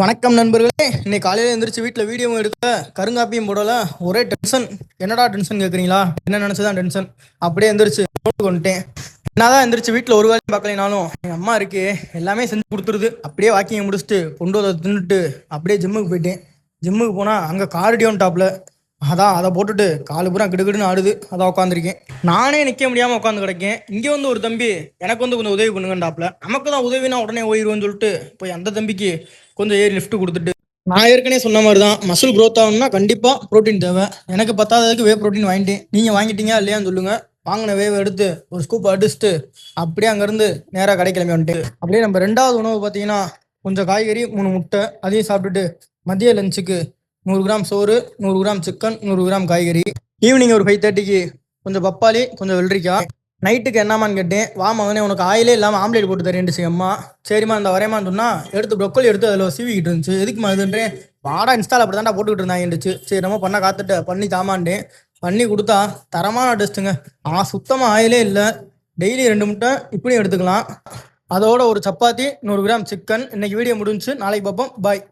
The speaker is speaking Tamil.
வணக்கம் நண்பர்களே. இன்னைக்கு காலையில எந்திரிச்சு வீட்டில் வீடியோ எடுக்க கருங்காப்பியும் போடல. ஒரே டென்ஷன். என்னடா டென்ஷன் கேட்குறீங்களா? என்ன நினச்சதான் டென்ஷன். அப்படியே எந்திரிச்சு போட்டு கொண்டுட்டேன். என்னதான் எந்திரிச்சு வீட்டில் ஒரு வேலையும் பார்க்கலைனாலும் எங்கள் அம்மா இருக்கு எல்லாமே செஞ்சு கொடுத்துருது. அப்படியே வாக்கிங் முடிச்சுட்டு கொண்டு வந்து தின்னுட்டு அப்படியே ஜிம்முக்கு போயிட்டேன். ஜிம்முக்கு போனால் அங்கே கார்டியோன் டாப்பில் அதான் அதை போட்டுட்டு காலு பூரா கிடுகிடுன்னு ஆடுது. அதான் உட்காந்துருக்கேன். நானே நிற்க முடியாமல் உட்காந்து கிடக்கேன். இங்கே வந்து ஒரு தம்பி எனக்கு வந்து கொஞ்சம் உதவி பண்ணுங்கண்டாப்ல. நமக்கு தான் உதவினா உடனே ஓயிடுவோன்னு சொல்லிட்டு போய் அந்த தம்பிக்கு கொஞ்சம் ஏறி லிஃப்ட் கொடுத்துட்டு நான் ஏற்கனவே சொன்ன மாதிரி தான் மசில் க்ரோத் ஆகணும்னா கண்டிப்பாக ப்ரோட்டீன் தேவை. எனக்கு பத்தாததுக்கு வே ப்ரோட்டீன் வாங்கிட்டேன். நீங்கள் வாங்கிட்டீங்க இல்லையான்னு சொல்லுங்கள். வாங்கின வேவை எடுத்து ஒரு ஸ்கூப் அடிச்சுட்டு அப்படியே அங்கேருந்து நேராக கடை கிளம்பி வந்துட்டு அப்படியே நம்ம ரெண்டாவது உணவு பார்த்தீங்கன்னா கொஞ்சம் காய்கறி 3 முட்டை அதையும் சாப்பிட்டுட்டு மதிய லஞ்சுக்கு 100 கிராம் சோறு, 100 கிராம் சிக்கன், 100 கிராம் காய்கறி. ஈவினிங் ஒரு 5:30க்கு கொஞ்சம் பப்பாளி, கொஞ்சம் வெள்ளரிக்காய். நைட்டுக்கு என்னமான்னு கேட்டேன். வா மகனே உனக்கு ஆயிலே இல்லாமல் ஆம்லேட் போட்டு தரேன்ட்டு அம்மா. சரிம்மா இந்த வரையமான்னு சொன்னால் எடுத்து ப்ரொக்கோலி எடுத்து அதில் சீவிக்கிட்டு இருந்துச்சு. எதுக்குமா இதுன்றேன். வாடா இன்ஸ்டால் அப்படி தாண்டா போட்டுக்கிட்டு இருந்தாங்கன்னுச்சு. சரி நம்ம பண்ண காத்துட்டு பண்ணி தாமாண்டேன். பண்ணி கொடுத்தா தரமான டெஸ்ட்டுங்க. சுத்தமாக ஆயிலே இல்லை. டெய்லி 2 முட்டை இப்படியும் எடுத்துக்கலாம். அதோட ஒரு சப்பாத்தி, 100 கிராம் சிக்கன். இன்னைக்கு வீடியோ முடிஞ்சு. நாளைக்கு பார்ப்போம். பாய்.